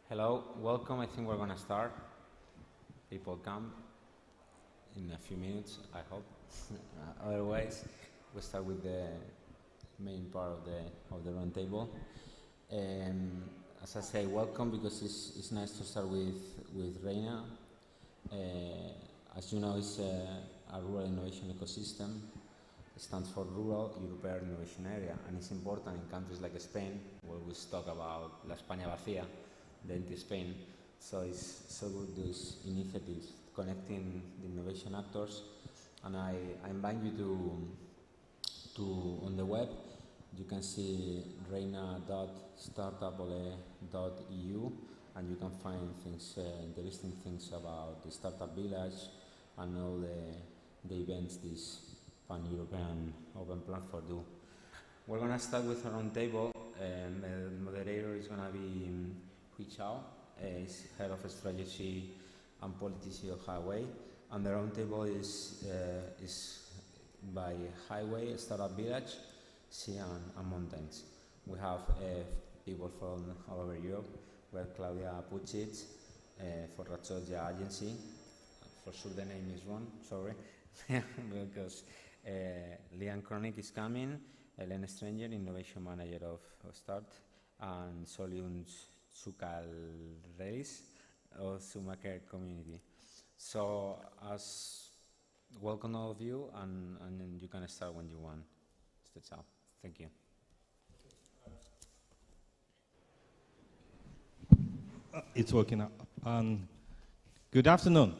Hello, welcome. I think we're going to start. People come in a few minutes, I hope. Otherwise, we'll start with the main part of the round table. As I say, welcome because it's nice to start with REINA. As you know, it's a rural innovation ecosystem. It stands for Rural European Innovation Area, and it's important in countries like Spain, where we talk about La España vacía, the empty Spain. So it's so good, those initiatives connecting the innovation actors. And I invite you to on the web, you can see reina.startupole.eu, and you can find things, interesting things about the startup village and all the events this pan-European open platform do. We're going to start with a roundtable, and the moderator is going to be Huawei, is head of strategy and policy of Huawei, and the roundtable is by highway, startup village, sea and mountains. We have people from all over Europe. We have Claudia Pucic for Rachoja Agency. For sure the name is wrong, sorry, because Lian Kronik is coming, Ellen Stranger, Innovation Manager of Start, and Soliun Sukalreis of Sumaker Community. So, as welcome all of you, and you can start when you want. That's all. Thank you. It's working out. Good afternoon.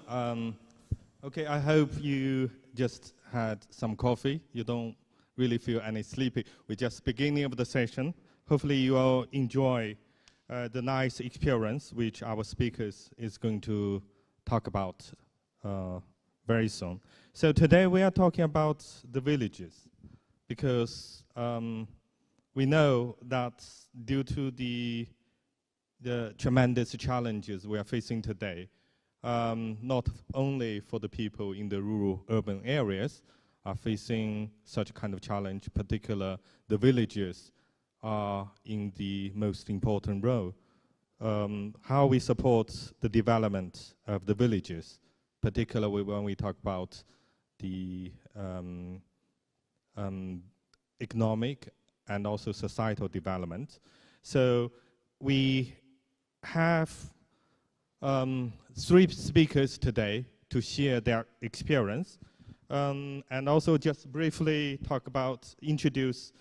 Okay, I hope you just had some coffee. You don't really feel any sleepy. We're just beginning of the session. Hopefully you all enjoy the nice experience which our speakers is going to talk about very soon. So today we are talking about the villages, because we know that due to the tremendous challenges we are facing today, not only for the people in the rural urban areas are facing such kind of challenge, particular the villages are in the most important role. How we support the development of the villages, particularly when we talk about the economic and also societal development. So we have 3 speakers today to share their experience, and also just briefly introduce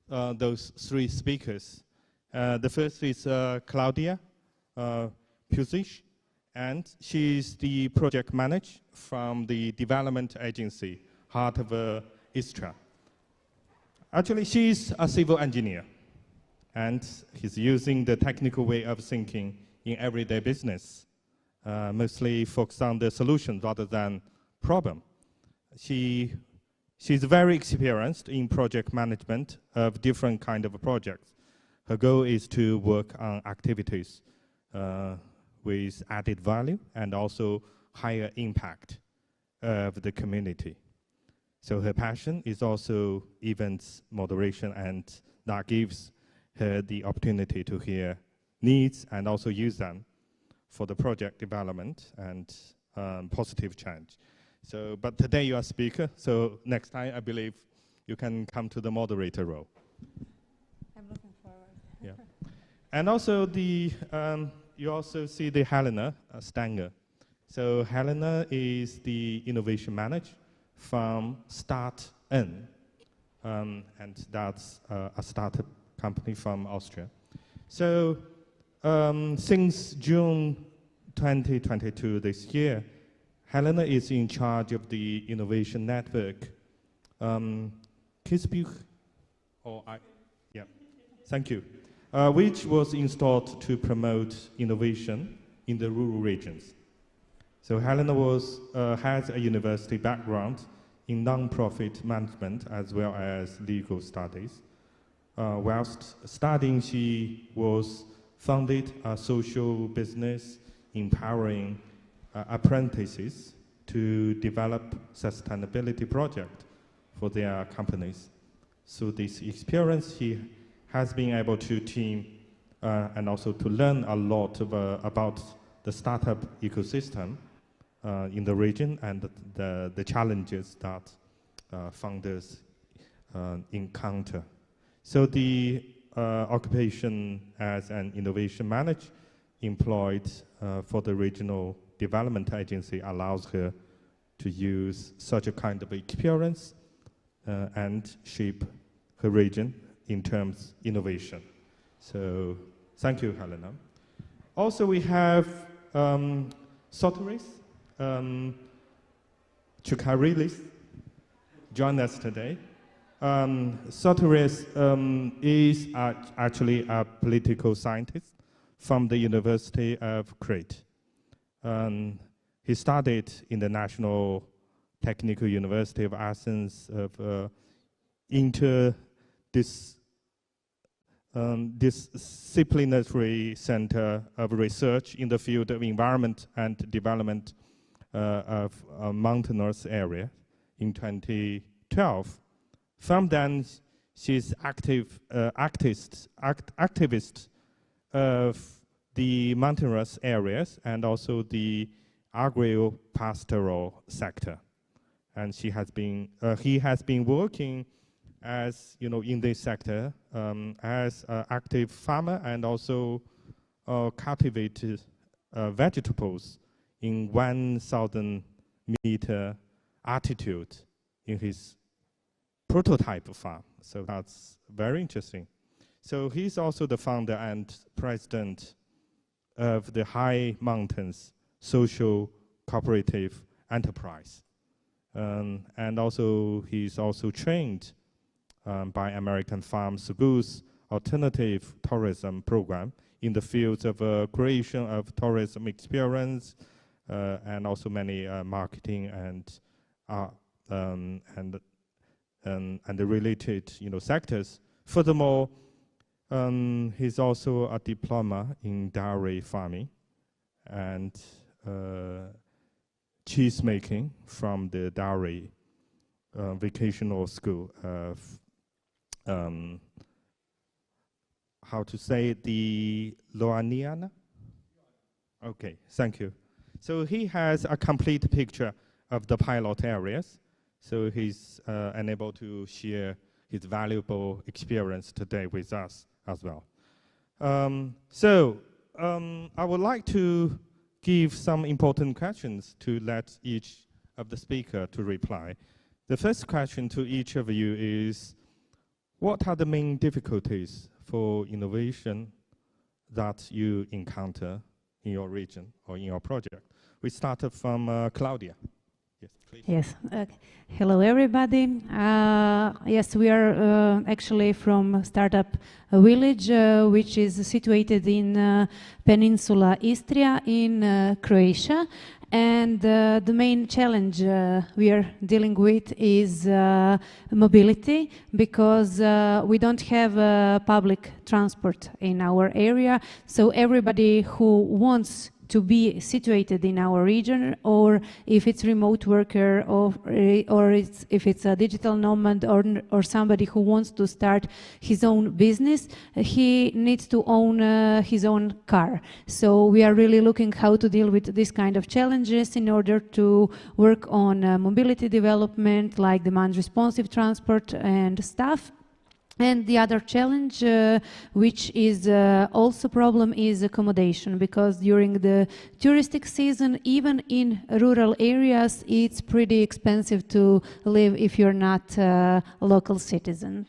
those 3 speakers. The first is Claudia Pucic, and she's the project manager from the development agency, Heart of Istria. Actually, she's a civil engineer, and he's using the technical way of thinking in everyday business, mostly focused on the solution rather than problem. She's very experienced in project management of different kind of projects. Her goal is to work on activities with added value and also higher impact of the community. So her passion is also events moderation, and that gives her the opportunity to hear needs and also use them for the project development and positive change. So, but today you are speaker, so next time I believe you can come to the moderator role. I'm looking forward. Yeah. And also you also see the Helena Stanger. So Helena is the innovation manager from Start-N, and that's a startup company from Austria. So since June 2022 this year, Helena is in charge of the innovation network, Kisbuch, thank you, which was installed to promote innovation in the rural regions. So Helena has a university background in non-profit management as well as legal studies. Whilst studying, she was founded a social business empowering apprentices to develop sustainability projects for their companies. So this experience, he has been able to team and also to learn a lot about the startup ecosystem in the region and the challenges that founders encounter. So the occupation as an innovation manager employed for the regional development agency allows her to use such a kind of experience and shape her region in terms of innovation. So thank you, Helena. Also, we have Sotiris Chukarilis join us today. Sotiris is actually a political scientist from the University of Crete. He studied in the National Technical University of Athens of disciplinary center of research in the field of environment and development of a mountainous area in 2012. From then, she's activist of the mountainous areas and also the agro-pastoral sector. And he has been working as, in this sector as an active farmer and also cultivated vegetables in 1,000 meter altitude in his prototype farm. So that's very interesting. So he's also the founder and president of the High Mountains Social Cooperative Enterprise. And also he's also trained by American Farm School's alternative tourism program in the fields of creation of tourism experience and also many marketing and the related sectors. Furthermore, he's also a diploma in dairy farming and cheese making from the dairy vocational school of how to say the Loaniana? Okay, thank you. So he has a complete picture of the pilot areas. So he's unable to share his valuable experience today with us as well. I would like to give some important questions to let each of the speaker to reply. The first question to each of you is, what are the main difficulties for innovation that you encounter in your region or in your project? We started from Claudia. Yes, please. Yes. Hello, everybody. Yes, we are actually from Startup Village, which is situated in Peninsula Istria in Croatia. And the main challenge we are dealing with is mobility, because we don't have public transport in our area. So everybody who wants to be situated in our region, or if it's remote worker, or if it's a digital nomad, or somebody who wants to start his own business, he needs to own his own car. So we are really looking how to deal with this kind of challenges in order to work on mobility development, like demand responsive transport and stuff. And the other challenge, which is also a problem, is accommodation, because during the touristic season, even in rural areas, it's pretty expensive to live if you're not a local citizen.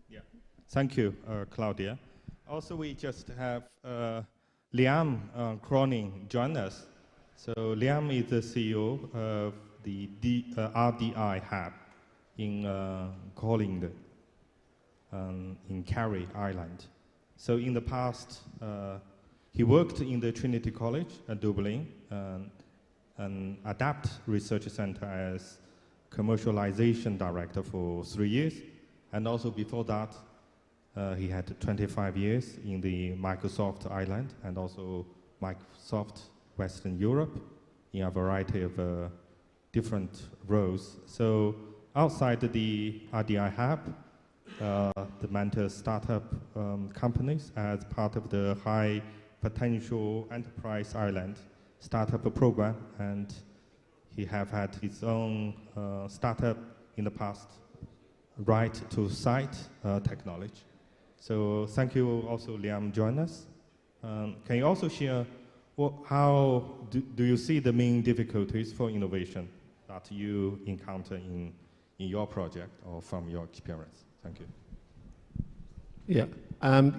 Yeah. Thank you, Claudia. Also, we just have Liam Cronin join us. So Liam is the CEO of the REINA in Colling. In Carey Island. So in the past, he worked in the Trinity College at Dublin, and ADAPT Research Center as commercialization director for 3 years. And also before that, he had 25 years in the Microsoft Island and also Microsoft Western Europe in a variety of different roles. So outside the REINA, the mentor startup companies as part of the High Potential Enterprise Island startup program, and he have had his own startup in the past, right to site technology. So thank you also, Liam, join us. Can you also share how do you see the main difficulties for innovation that you encounter in your project or from your experience? Thank you. Yeah.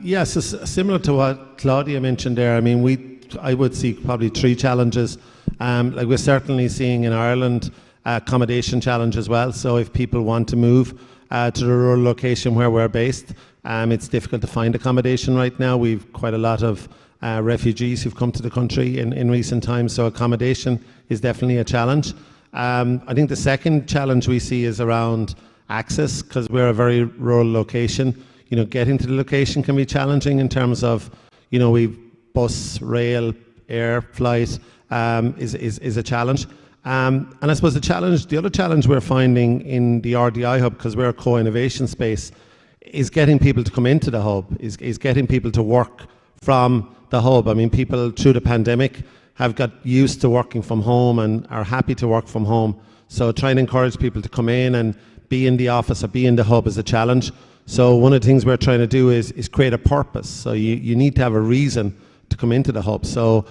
Yes, similar to what Claudia mentioned there. I mean, I would see probably 3 challenges. Like we're certainly seeing in Ireland accommodation challenge as well. So if people want to move to the rural location where we're based, it's difficult to find accommodation right now. We've quite a lot of refugees who've come to the country in recent times, so accommodation is definitely a challenge. I think the second challenge we see is around access, because we're a very rural location. You know, getting to the location can be challenging in terms of, you know, we've bus, rail, air, flight is a challenge. And I suppose the other challenge we're finding in the REINA, because we're a co-innovation space, is getting people to come into the hub, is getting people to work from the hub. I mean, people through the pandemic have got used to working from home and are happy to work from home. So trying to encourage people to come in and be in the office or be in the hub is a challenge. So one of the things we're trying to do is create a purpose. So you need to have a reason to come into the hub. So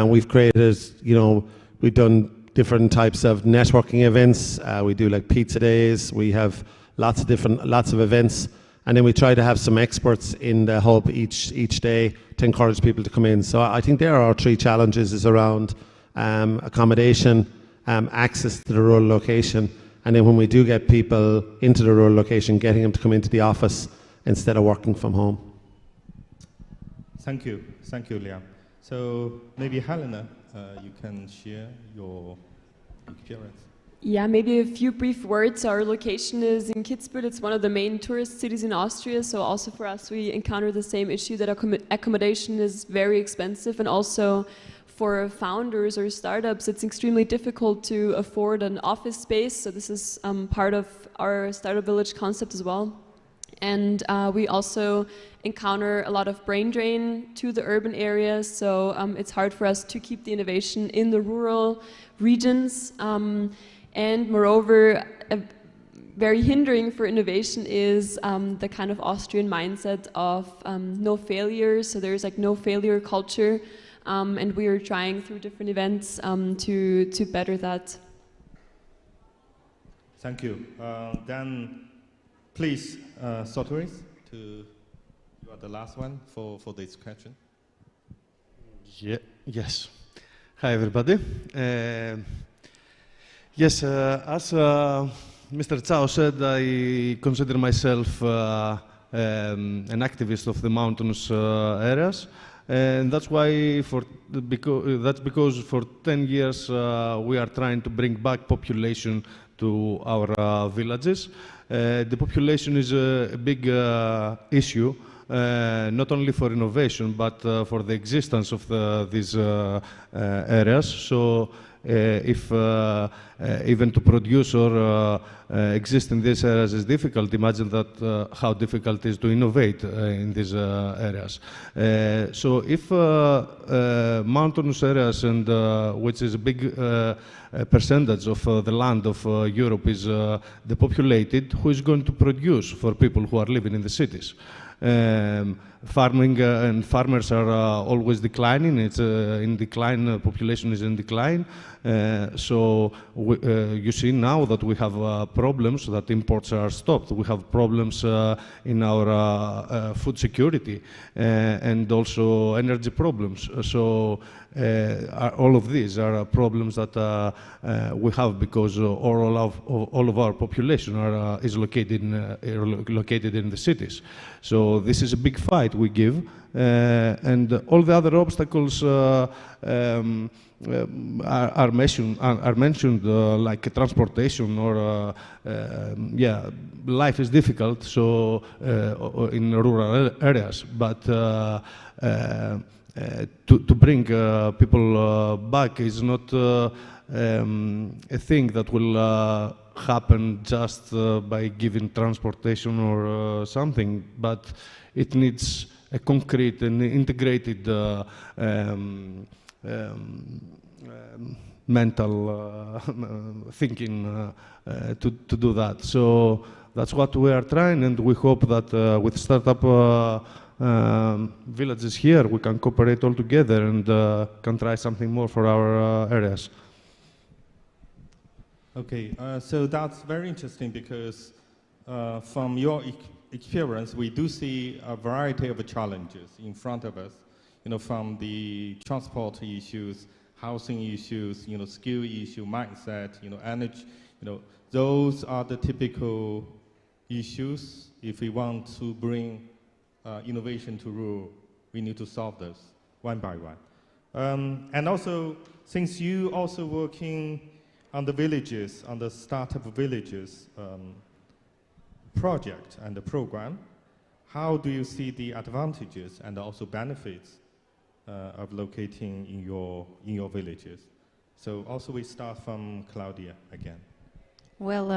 we've created, you know, we've done different types of networking events. We do like pizza days. We have lots of events. And then we try to have some experts in the hub each day to encourage people to come in. So I think there are our 3 challenges is around accommodation, access to the rural location, and then when we do get people into the rural location, getting them to come into the office instead of working from home. Thank you, Liam. So maybe Helena, you can share your experience. Yeah, maybe a few brief words. Our location is in Kitzbühel. It's one of the main tourist cities in Austria. So also for us, we encounter the same issue that accommodation is very expensive, and also for founders or startups, it's extremely difficult to afford an office space. So this is part of our Startup Village concept as well. And we also encounter a lot of brain drain to the urban areas. So it's hard for us to keep the innovation in the rural regions. And moreover, very hindering for innovation is the kind of Austrian mindset of no failure. So there's like no failure culture. And we are trying through different events to better that. Thank you. Then please, Sotiris, you are the last one for this question. Yes. Hi, everybody. Yes, as Mr. Chao said, I consider myself an activist of the mountainous areas. And that's why, because for 10 years we are trying to bring back population to our villages. The population is a big issue, not only for innovation, but for the existence of these areas. So if even to produce or exist in these areas is difficult, imagine that how difficult it is to innovate in these areas. So if mountainous areas, and which is a big percentage of the land of Europe is depopulated, who is going to produce for people who are living in the cities? Farming and farmers are always declining. It's in decline. Population is in decline. So you see now that we have problems that imports are stopped. We have problems in our food security and also energy problems. So all of these are problems that we have because all of our population is located in the cities. So this is a big fight we give, and all the other obstacles are mentioned like transportation or yeah, life is difficult. So in rural areas, but to bring people back is not a thing that will happen just by giving transportation or something, but it needs a concrete and integrated mental thinking to do that. So that's what we are trying, and we hope that with startup villages here, we can cooperate all together and can try something more for our areas. Okay, so that's very interesting because from your experience, we do see a variety of challenges in front of us, from the transport issues, housing issues, skill issue, mindset, energy, those are the typical issues. If we want to bring innovation to rural, we need to solve those one by one. And also, since you also working on the villages, on the startup villages project and the program, how do you see the advantages and also benefits of locating in your villages? So also we start from Claudia again. Well,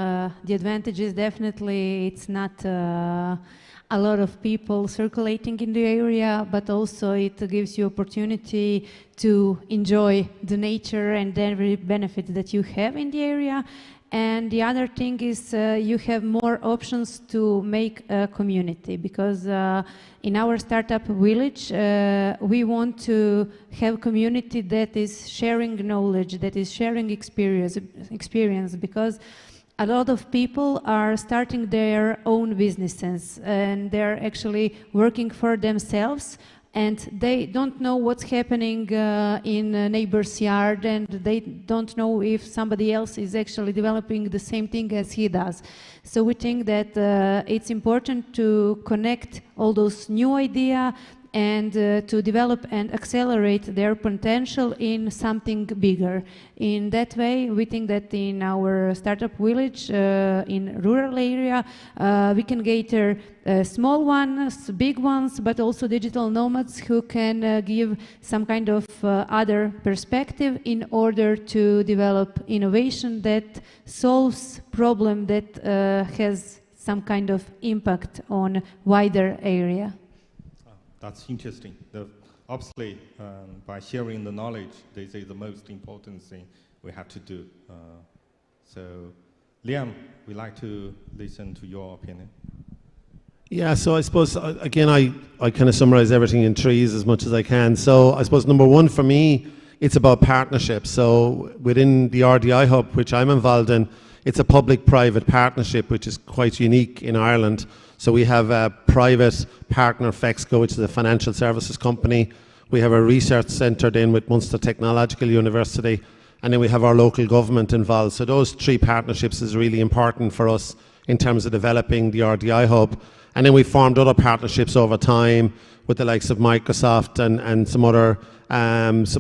the advantage is definitely it's not a lot of people circulating in the area, but also it gives you opportunity to enjoy the nature and every benefit that you have in the area. And the other thing is you have more options to make a community, because in our startup village we want to have community that is sharing knowledge, that is sharing experience, because a lot of people are starting their own businesses and they're actually working for themselves, and they don't know what's happening in a neighbor's yard, and they don't know if somebody else is actually developing the same thing as he does. So we think that it's important to connect all those new ideas and to develop and accelerate their potential in something bigger. In that way, we think that in our startup village, in rural area, we can cater small ones, big ones, but also digital nomads who can give some kind of other perspective in order to develop innovation that solves problem that has some kind of impact on wider area. That's interesting. Obviously, by sharing the knowledge, this is the most important thing we have to do. So, Liam, we'd like to listen to your opinion. Yeah, so I suppose, again, I kind of summarize everything in trees as much as I can. So I suppose number one for me, it's about partnerships. So within the REINA, which I'm involved in, it's a public-private partnership, which is quite unique in Ireland. So we have a private partner, Fexco, which is a financial services company. We have a research centre then with Munster Technological University, and then we have our local government involved. So those three partnerships is really important for us in terms of developing the REINA. And then we formed other partnerships over time with the likes of Microsoft and some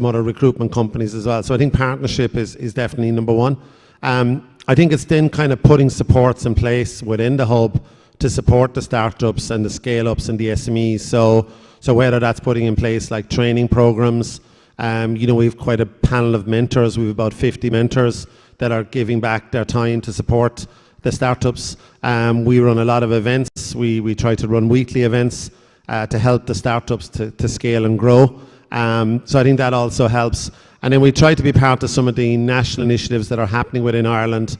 other recruitment companies as well. So I think partnership is definitely number one. I think it's then kind of putting supports in place within the hub to support the startups and the scale-ups and the SMEs. So whether that's putting in place like training programs, we have quite a panel of mentors. We have about 50 mentors that are giving back their time to support the startups. We run a lot of events. We try to run weekly events to help the startups to scale and grow. So I think that also helps. And then we try to be part of some of the national initiatives that are happening within Ireland.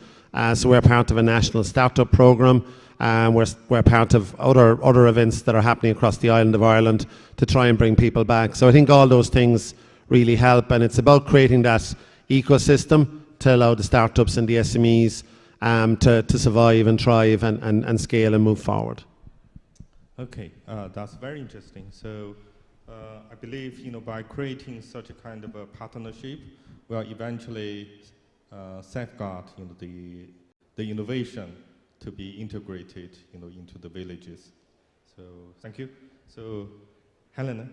So we're part of a national startup programme. We're part of other events that are happening across the island of Ireland to try and bring people back. So I think all those things really help, and it's about creating that ecosystem to allow the startups and the SMEs to survive and thrive and scale and move forward. Okay, that's very interesting. So I believe by creating such a kind of a partnership, we'll eventually safeguard the innovation to be integrated into the villages. So thank you. So Helena,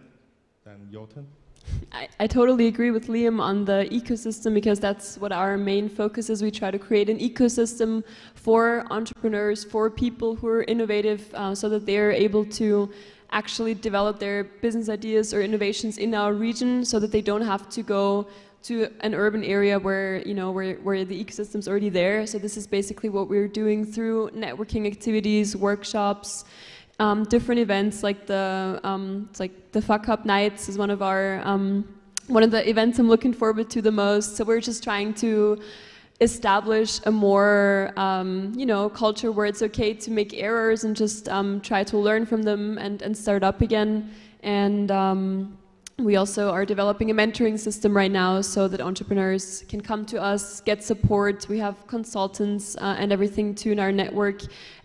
then your turn. I totally agree with Liam on the ecosystem, because that's what our main focus is. We try to create an ecosystem for entrepreneurs, for people who are innovative, so that they're able to actually develop their business ideas or innovations in our region so that they don't have to go to an urban area where, you know, where the ecosystem's already there. So this is basically what we're doing through networking activities, workshops, different events like the CYL-HUB nights is one of the events I'm looking forward to the most. So we're just trying to establish a more, you know, culture where it's okay to make errors and just try to learn from them and start up again. And we also are developing a mentoring system right now so that entrepreneurs can come to us, get support. We have consultants and everything too in our network.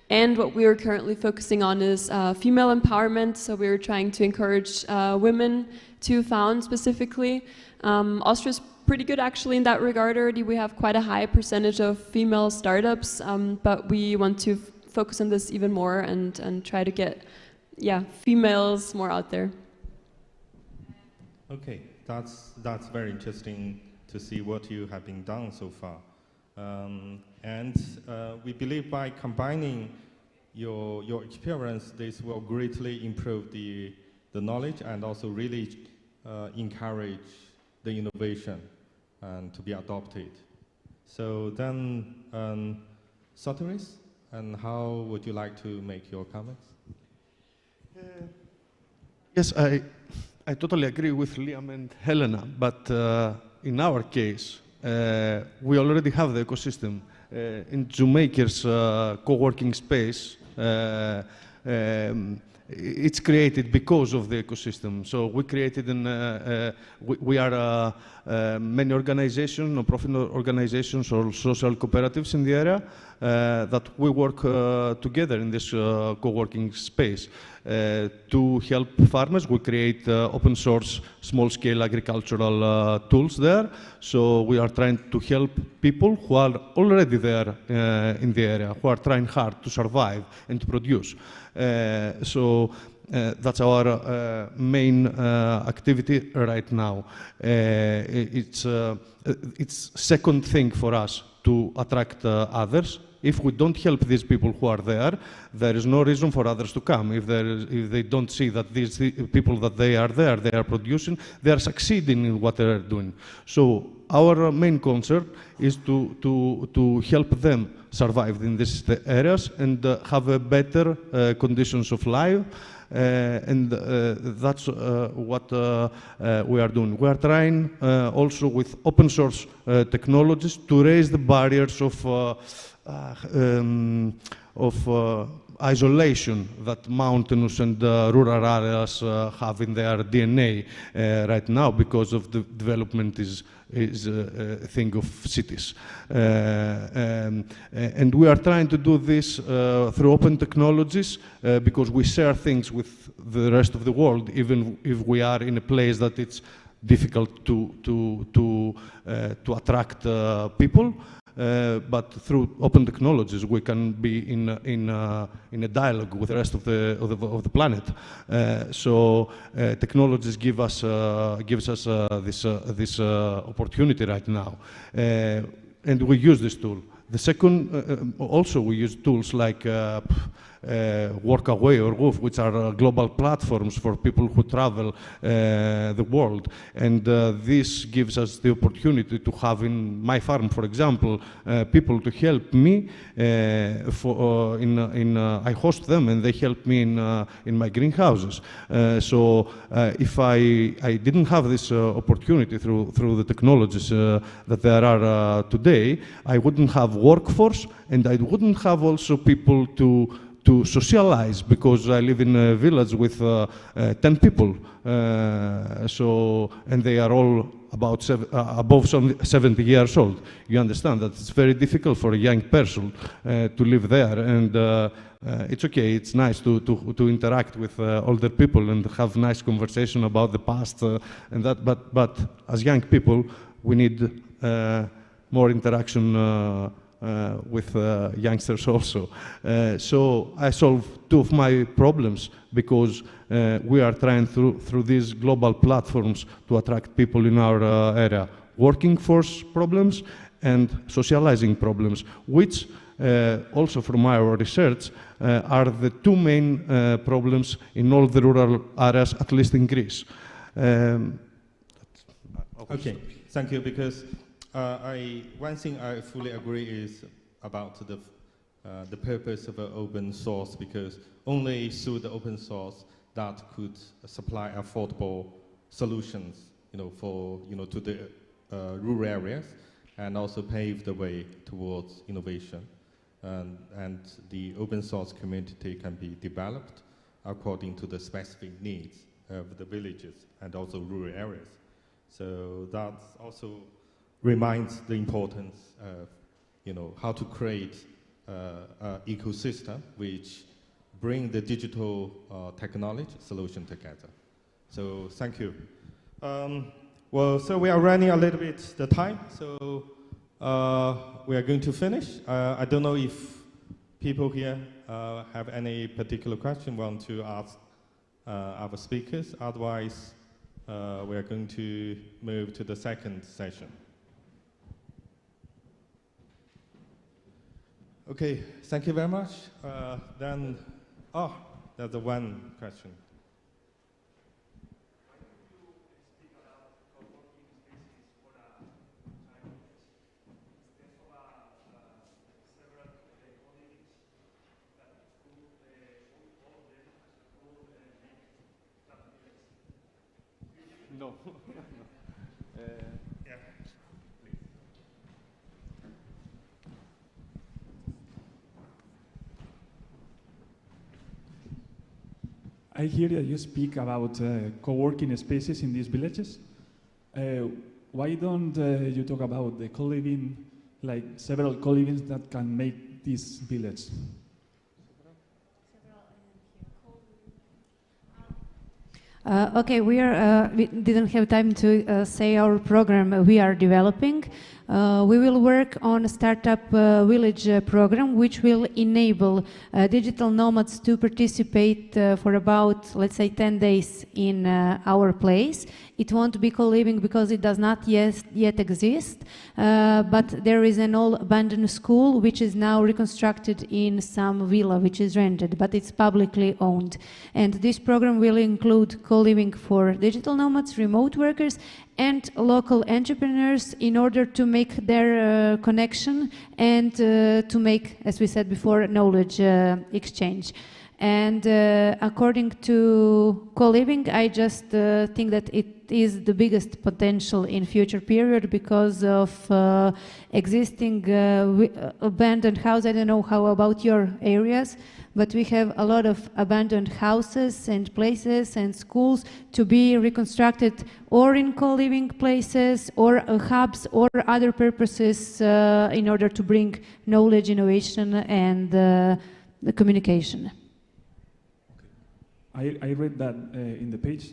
And what we are currently focusing on is female empowerment. So we're trying to encourage women to found specifically. Austria's pretty good actually in that regard already. We have quite a high percentage of female startups, but we want to focus on this even more and try to get, yeah, females more out there. Okay, that's very interesting to see what you have been done so far. We believe by combining your experience, this will greatly improve the knowledge and also really encourage the innovation and to be adopted. So then, Sotiris, and how would you like to make your comments? Yes, I totally agree with Liam and Helena, but in our case, we already have the ecosystem. In Zoommaker's co-working space, it's created because of the ecosystem. So we created we are many organizations, non-profit organizations or social cooperatives in the area that we work together in this co-working space. To help farmers, we create open source, small-scale agricultural tools there. So we are trying to help people who are already there in the area, who are trying hard to survive and to produce. So that's our main activity right now. It's second thing for us to attract others. If we don't help these people who are there, there is no reason for others to come. If they don't see that these people that they are there, they are producing, they are succeeding in what they are doing. So our main concern is to help them survive in these areas and have a better conditions of life. That's what we are doing. We are trying also with open source technologies to raise the barriers of isolation that mountainous and rural areas have in their DNA right now because of the development is a thing of cities. And we are trying to do this through open technologies because we share things with the rest of the world, even if we are in a place that it's difficult to attract people. But through open technologies, we can be in a dialogue with the rest of the planet. So technologies gives us this opportunity right now, and we use this tool. The second, also we use tools like Workaway or Woof, which are global platforms for people who travel the world. And this gives us the opportunity to have in my farm, for example, people to help me. I host them and they help me in my greenhouses. So if I didn't have this opportunity through the technologies that there are today, I wouldn't have workforce and I wouldn't have also people to socialize, because I live in a village with 10 people, and they are all about above 70 years old. You understand that it's very difficult for a young person to live there, and it's okay, it's nice to interact with older people and have nice conversation about the past and that, but as young people, we need more interaction with youngsters also. So I solve two of my problems because we are trying through these global platforms to attract people in our area. Working force problems and socializing problems, which also from our research, are the two main problems in all the rural areas, at least in Greece. Okay, thank you. Because one thing I fully agree is about the purpose of open source, because only through the open source that could supply affordable solutions, to the rural areas, and also pave the way towards innovation. And the open source community can be developed according to the specific needs of the villages and also rural areas. So that also reminds the importance of, how to create an ecosystem which bring the digital technology solution together. So thank you. Well, so we are running a little bit the time, so we are going to finish. I don't know if people here have any particular question want to ask our speakers. Otherwise, we are going to move to the second session. Okay, thank you very much. Then, there's one question. No. Yeah. I hear that you speak about co-working spaces in these villages. Why don't you talk about the co-living, like several co-livings that can make this village? Okay, we didn't have time to say our program we are developing. We will work on a startup village program which will enable digital nomads to participate for about, let's say, 10 days in our place. It won't be co-living because it does not yet exist, but there is an old abandoned school which is now reconstructed in some villa which is rented, but it's publicly owned. And this program will include co-living for digital nomads, remote workers, and local entrepreneurs in order to make their connection and to make, as we said before, knowledge exchange. And according to co-living, I just think that it is the biggest potential in future period because of existing abandoned houses. I don't know how about your areas, but we have a lot of abandoned houses and places and schools to be reconstructed or in co-living places or hubs or other purposes in order to bring knowledge, innovation and the communication. I read that in the page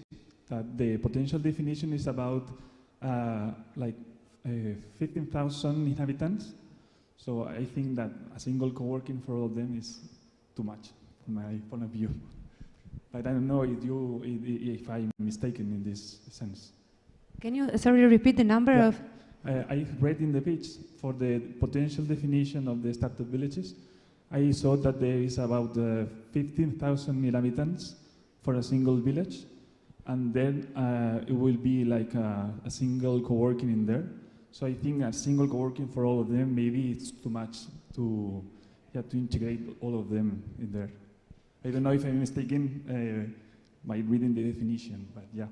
that the potential definition is about 15,000 inhabitants. So I think that a single co-working for all of them is too much from my point of view. But I don't know if I'm mistaken in this sense. Can you, sorry, repeat the number of? I read in the page for the potential definition of the startup villages. I saw that there is about 15,000 inhabitants for a single village, and then it will be like a single co-working in there. So I think a single co-working for all of them, maybe it's too much to integrate all of them in there. I don't know if I'm mistaken by reading the definition, but yeah.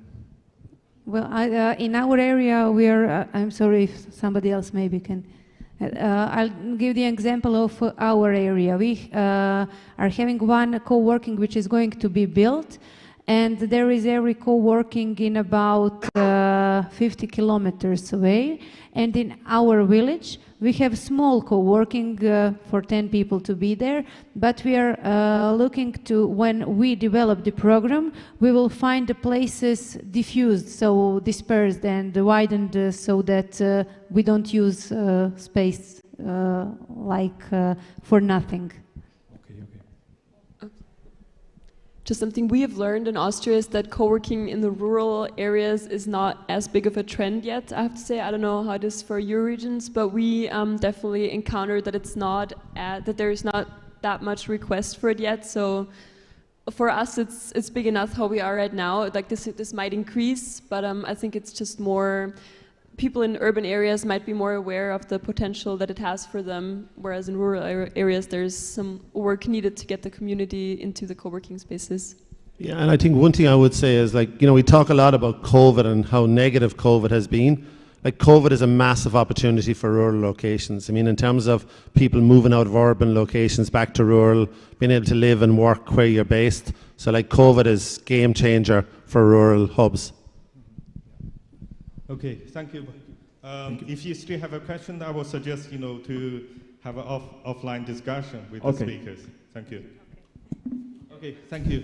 Well, in our area, we are, I'm sorry if somebody else maybe can. I'll give the example of our area. We are having one co-working which is going to be built, and there is every co-working in about 50 kilometers away. And in our village, we have small co-working for 10 people to be there, but we are looking to, when we develop the program, we will find the places diffused, so dispersed and widened so that we don't use space for nothing. Okay. just something we have learned in Austria is that co-working in the rural areas is not as big of a trend yet, I have to say. I don't know how it is for your regions, but we definitely encountered that that there is not that much request for it yet. So for us, it's big enough how we are right now. Like this might increase, but I think it's just more people in urban areas might be more aware of the potential that it has for them, whereas in rural areas there's some work needed to get the community into the co-working spaces. Yeah, and I think one thing I would say is, like, we talk a lot about COVID and how negative COVID has been. Like, COVID is a massive opportunity for rural locations. I mean, in terms of people moving out of urban locations back to rural, being able to live and work where you're based. So, like, COVID is game changer for rural hubs. Okay, thank you. If you still have a question, I would suggest to have an offline discussion with the speakers. Thank you. Okay, thank you.